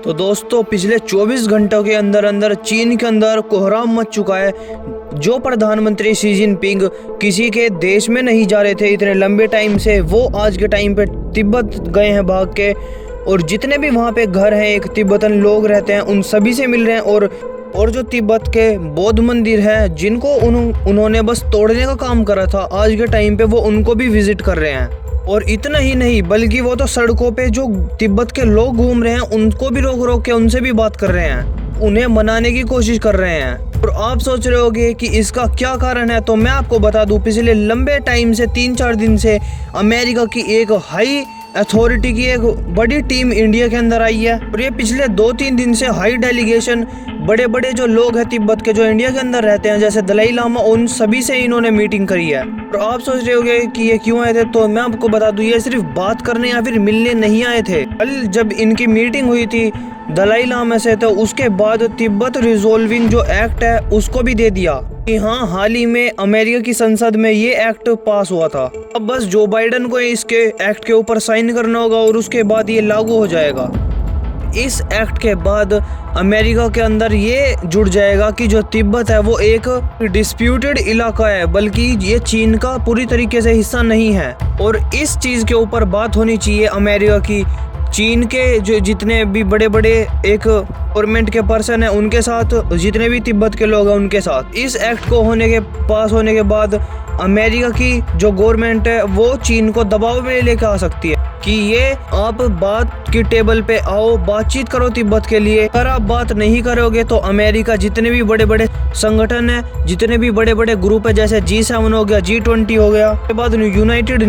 तो दोस्तों पिछले 24 घंटों के अंदर अंदर चीन के अंदर कोहराम मच चुका है। जो प्रधानमंत्री शी जिनपिंग किसी के देश में नहीं जा रहे थे इतने लंबे टाइम से, वो आज के टाइम पे तिब्बत गए हैं भाग के, और जितने भी वहाँ पे घर हैं एक तिब्बतन लोग रहते हैं उन सभी से मिल रहे हैं। और जो तिब्बत के बौद्ध मंदिर हैं जिनको उन्होंने बस तोड़ने का काम करा था, आज के टाइम पे वो उनको भी विजिट कर रहे हैं। और इतना ही नहीं बल्कि वो तो सड़कों पे जो तिब्बत के लोग घूम रहे हैं उनको भी रोक रोक के उनसे भी बात कर रहे हैं, उन्हें मनाने की कोशिश कर रहे हैं। और आप सोच रहे होगे कि इसका क्या कारण है, तो मैं आपको बता दूं पिछले लंबे टाइम से 3-4 दिन से अमेरिका की एक हाई अथॉरिटी की एक बड़ी टीम इंडिया के अंदर आई है। और ये पिछले 2-3 दिन से हाई डेलीगेशन बड़े बड़े जो लोग हैं तिब्बत के जो इंडिया के अंदर रहते हैं जैसे दलाई लामा, उन सभी से इन्होंने मीटिंग करी है। और आप सोच रहे होंगे कि ये क्यों आए थे, तो मैं आपको बता दूं ये सिर्फ बात करने या फिर मिलने नहीं आए थे। कल जब इनकी मीटिंग हुई थी दलाई लामा से, तो उसके बाद तिब्बत रिजोल्विंग जो एक्ट है उसको भी दे दिया कि हाँ हाल ही में अमेरिका की संसद में ये एक्ट पास हुआ था। अब बस जो बाइडेन को इसके एक्ट के ऊपर साइन करना होगा और उसके बाद ये लागू हो जाएगा। इस एक्ट के बाद अमेरिका के अंदर ये जुड़ जाएगा कि जो तिब्बत है वो एक डिस्प्यूटेड इलाका है, बल्कि ये चीन का पूरी तरीके से हिस्सा नहीं है। और इस चीज़ के ऊपर बात होनी चाहिए अमेरिका की, चीन के जो जितने भी बड़े बड़े एक गवर्नमेंट के पर्सन हैं उनके साथ, जितने भी तिब्बत के लोग हैं उनके साथ। इस एक्ट को पास होने के बाद अमेरिका की जो गवर्नमेंट है वो चीन को दबाव में लेकर आ सकती है कि ये आप बात की टेबल पे आओ, बातचीत करो तिब्बत के लिए। अगर आप बात नहीं करोगे तो अमेरिका जितने भी बड़े बड़े संगठन है, जितने भी बड़े बड़े ग्रुप है जैसे G7 हो गया, G20 हो गया, उसके बाद यूनाइटेड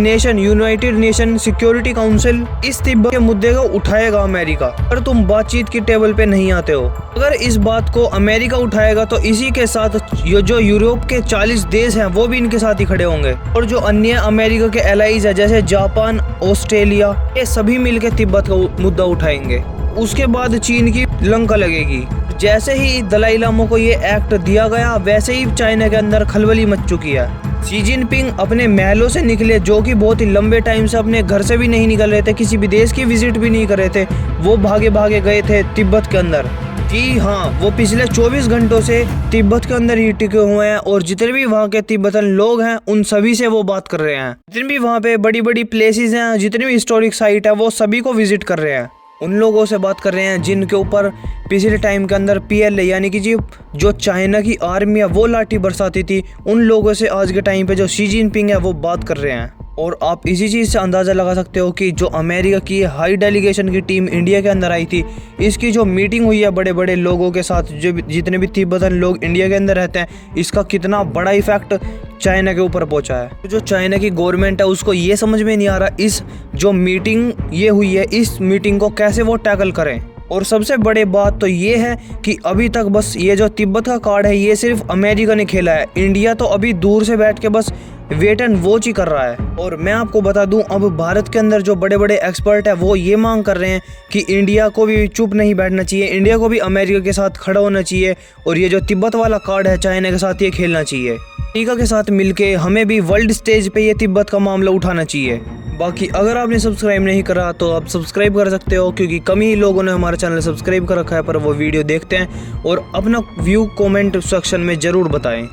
नेशन सिक्योरिटी काउंसिल, इस तिब्बत के मुद्दे को उठाएगा अमेरिका अगर तुम बातचीत की टेबल पे नहीं आते हो। अगर इस बात को अमेरिका उठाएगा तो इसी के साथ जो यूरोप के 40 देश हैं वो भी इनके साथ ही खड़े होंगे, और जो अन्य अमेरिका के एलाइज है जैसे जापान, ऑस्ट्रेलिया, ये सभी मिलकर तिब्बत का मुद्दा उठाएंगे। उसके बाद चीन की लंका लगेगी। जैसे ही दलाई लामा को ये एक्ट दिया गया वैसे ही चाइना के अंदर खलबली मच चुकी है। शी जिनपिंग अपने महलों से निकले, जो कि बहुत ही लंबे टाइम से अपने घर से भी नहीं निकल रहे थे, किसी भी देश की विजिट भी नहीं कर रहे थे, वो भागे भागे गए थे तिब्बत के अंदर। जी हाँ, वो पिछले 24 घंटों से तिब्बत के अंदर ही टिके हुए हैं और जितने भी वहाँ के तिब्बतन लोग हैं उन सभी से वो बात कर रहे हैं। जितने भी वहाँ पे बड़ी बड़ी प्लेसेस हैं, जितनी भी हिस्टोरिक साइट है, वो सभी को विजिट कर रहे हैं। उन लोगों से बात कर रहे हैं जिनके ऊपर पिछले टाइम के अंदर PLA यानी कि जो चाइना की आर्मी है वो लाठी बरसाती थी, उन लोगों से आज के टाइम पे जो शी जिनपिंग है वो बात कर रहे हैं। और आप इसी चीज़ से अंदाज़ा लगा सकते हो कि जो अमेरिका की हाई डेलीगेशन की टीम इंडिया के अंदर आई थी, इसकी जो मीटिंग हुई है बड़े बड़े लोगों के साथ, जो जितने भी तिब्बतन लोग इंडिया के अंदर रहते हैं, इसका कितना बड़ा इफेक्ट चाइना के ऊपर पहुंचा है। जो चाइना की गवर्नमेंट है उसको ये समझ में नहीं आ रहा इस जो मीटिंग ये हुई है, इस मीटिंग को कैसे वो टैकल करें। और सबसे बड़ी बात तो ये है कि अभी तक बस ये जो तिब्बत का कार्ड है ये सिर्फ अमेरिका ने खेला है, इंडिया तो अभी दूर से बैठ के बस वेट एंड वॉच ही कर रहा है। और मैं आपको बता दूं अब भारत के अंदर जो बड़े बड़े एक्सपर्ट है वो ये मांग कर रहे हैं कि इंडिया को भी चुप नहीं बैठना चाहिए, इंडिया को भी अमेरिका के साथ खड़ा होना चाहिए, और ये जो तिब्बत वाला कार्ड है चाइना के साथ ये खेलना चाहिए। अमेरिका के साथ मिलके हमें भी वर्ल्ड स्टेज पे ये तिब्बत का मामला उठाना चाहिए। बाकी अगर आपने सब्सक्राइब नहीं करा तो आप सब्सक्राइब कर सकते हो, क्योंकि कम ही लोगों ने हमारा चैनल सब्सक्राइब कर रखा है, पर वो वीडियो देखते हैं। और अपना व्यू कमेंट सेक्शन में ज़रूर बताएं।